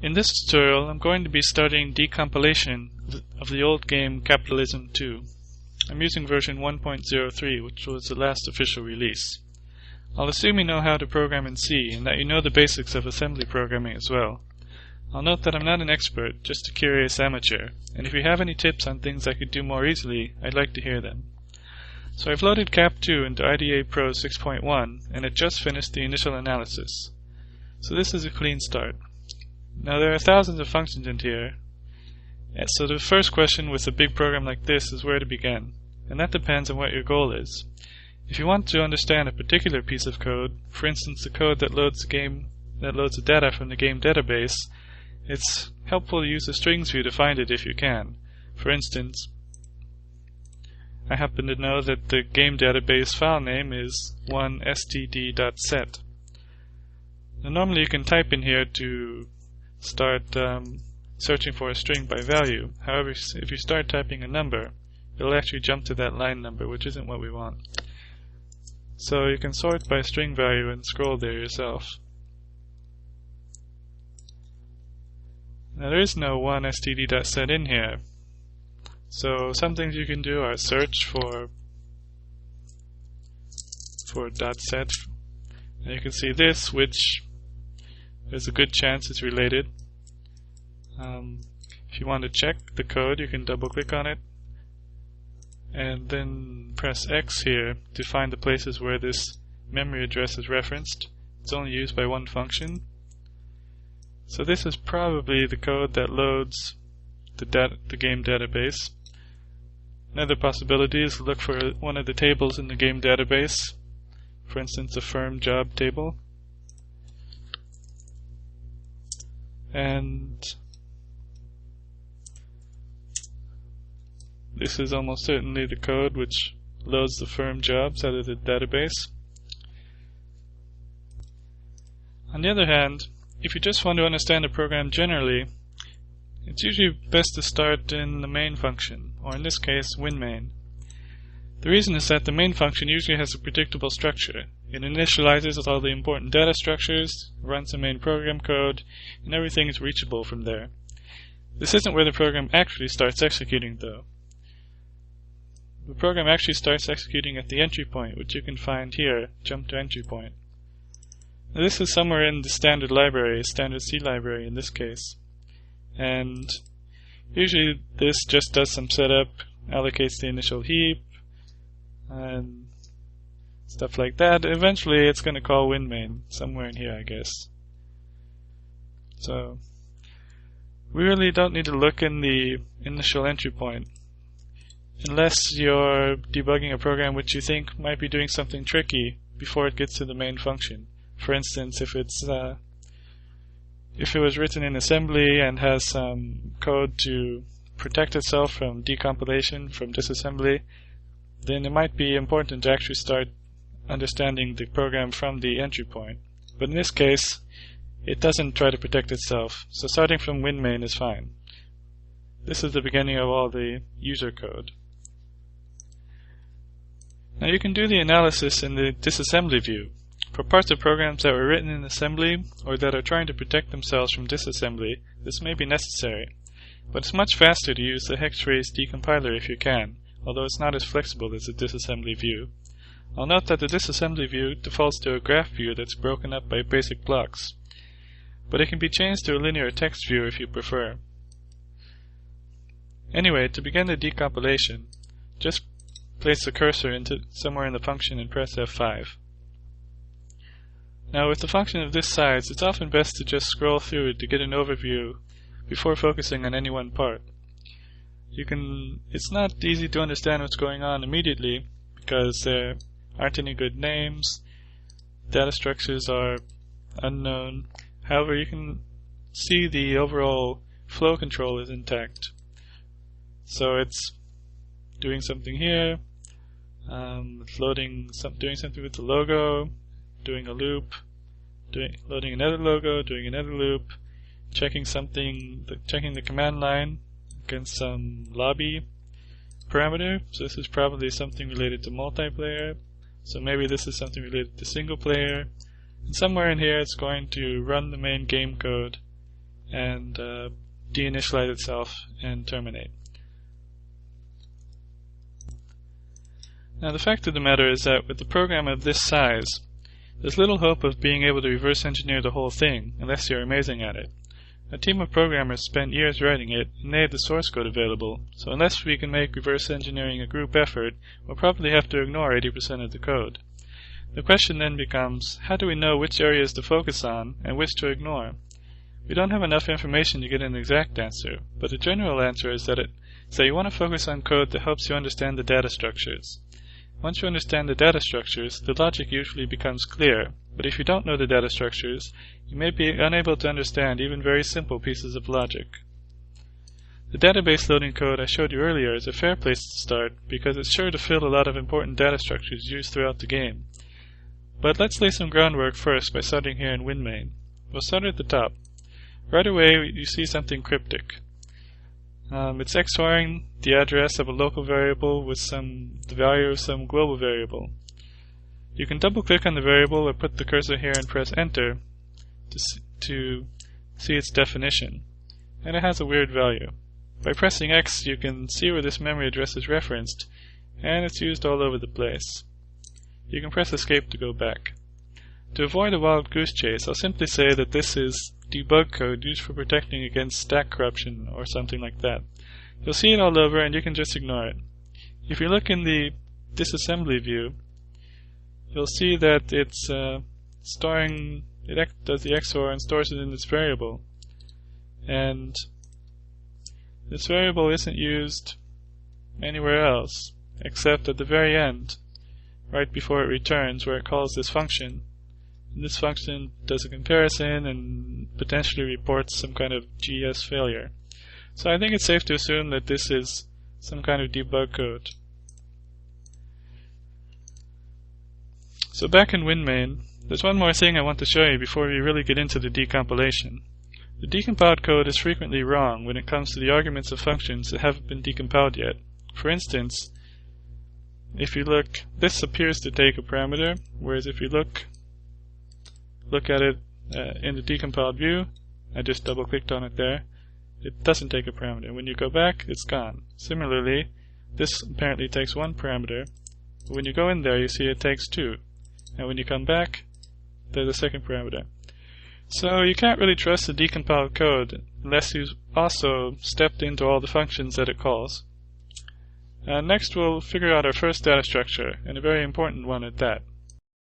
In this tutorial, I'm going to be studying decompilation of the old game Capitalism 2. I'm using version 1.03, which was the last official release. I'll assume you know how to program in C, and that you know the basics of assembly programming as well. I'll note that I'm not an expert, just a curious amateur, and if you have any tips on things I could do more easily, I'd like to hear them. So I've loaded Cap2 into IDA Pro 6.1, and it just finished the initial analysis. So this is a clean start. Now there are thousands of functions in here, so the first question with a big program like this is where to begin, and that depends on what your goal is. If you want to understand a particular piece of code, for instance the code that loads the data from the game database, it's helpful to use the strings view to find it if you can. For instance, I happen to know that the game database file name is 1std.set. Now normally you can type in here to start searching for a string by value. However, if you start typing a number, it'll actually jump to that line number, which isn't what we want. So you can sort by string value and scroll there yourself. Now there is no 1std.set in here, so some things you can do are search for .set, and you can see this, which there's a good chance it's related. If you want to check the code, you can double click on it and then press X here to find the places where this memory address is referenced. It's only used by one function. So this is probably the code that loads the game database. Another possibility is to look for one of the tables in the game database, for instance a firm job table. And this is almost certainly the code which loads the firm jobs out of the database. On the other hand, if you just want to understand a program generally, it's usually best to start in the main function, or in this case, winMain. The reason is that the main function usually has a predictable structure. It initializes with all the important data structures, runs the main program code, and everything is reachable from there. This isn't where the program actually starts executing, though. The program actually starts executing at the entry point, which you can find here, jump to entry point. Now this is somewhere in the standard library, standard C library in this case. And usually this just does some setup, allocates the initial heap, and stuff like that. Eventually it's going to call winMain, somewhere in here I guess. So we really don't need to look in the initial entry point, unless you're debugging a program which you think might be doing something tricky before it gets to the main function. For instance, if it was written in assembly and has some code to protect itself from decompilation, from disassembly, then it might be important to actually start understanding the program from the entry point. But in this case, it doesn't try to protect itself, so starting from winMain is fine. This is the beginning of all the user code. Now you can do the analysis in the disassembly view. For parts of programs that were written in assembly or that are trying to protect themselves from disassembly, this may be necessary. But it's much faster to use the hex phrase decompiler if you can, although it's not as flexible as the disassembly view. I'll note that the disassembly view defaults to a graph view that's broken up by basic blocks, but it can be changed to a linear text view if you prefer. Anyway, to begin the decompilation, just place the cursor into somewhere in the function and press F5. Now with a function of this size, it's often best to just scroll through it to get an overview before focusing on any one part. It's not easy to understand what's going on immediately because there aren't any good names, data structures are unknown. However, you can see the overall flow control is intact. So it's doing something here, doing something with the logo, doing a loop, loading another logo, doing another loop, checking the command line against some lobby parameter. So this is probably something related to multiplayer. So maybe this is something related to single player. And somewhere in here it's going to run the main game code and deinitialize itself and terminate. Now the fact of the matter is that with a program of this size, there's little hope of being able to reverse engineer the whole thing unless you're amazing at it. A team of programmers spent years writing it, and they had the source code available, so unless we can make reverse engineering a group effort, we'll probably have to ignore 80% of the code. The question then becomes, how do we know which areas to focus on and which to ignore? We don't have enough information to get an exact answer, but the general answer is that you want to focus on code that helps you understand the data structures. Once you understand the data structures, the logic usually becomes clear, but if you don't know the data structures, you may be unable to understand even very simple pieces of logic. The database loading code I showed you earlier is a fair place to start because it's sure to fill a lot of important data structures used throughout the game. But let's lay some groundwork first by starting here in WinMain. We'll start at the top. Right away you see something cryptic. It's XORing the address of a local variable with the value of some global variable. You can double click on the variable or put the cursor here and press enter to see its definition. And it has a weird value. By pressing X you can see where this memory address is referenced, and it's used all over the place. You can press escape to go back. To avoid a wild goose chase, I'll simply say that this is debug code used for protecting against stack corruption or something like that. You'll see it all over and you can just ignore it. If you look in the disassembly view, you'll see that it's storing, it does the XOR and stores it in this variable. And this variable isn't used anywhere else except at the very end, right before it returns, where it calls this function. And this function does a comparison and potentially reports some kind of GS failure. So I think it's safe to assume that this is some kind of debug code. So back in WinMain, there's one more thing I want to show you before we really get into the decompilation. The decompiled code is frequently wrong when it comes to the arguments of functions that haven't been decompiled yet. For instance, if you look, this appears to take a parameter, whereas if you look at it in the decompiled view, I just double clicked on it there, it doesn't take a parameter. When you go back, it's gone. Similarly, this apparently takes one parameter, but when you go in there you see it takes two, and when you come back there's a second parameter. So you can't really trust the decompiled code unless you've also stepped into all the functions that it calls. Next we'll figure out our first data structure, and a very important one at that.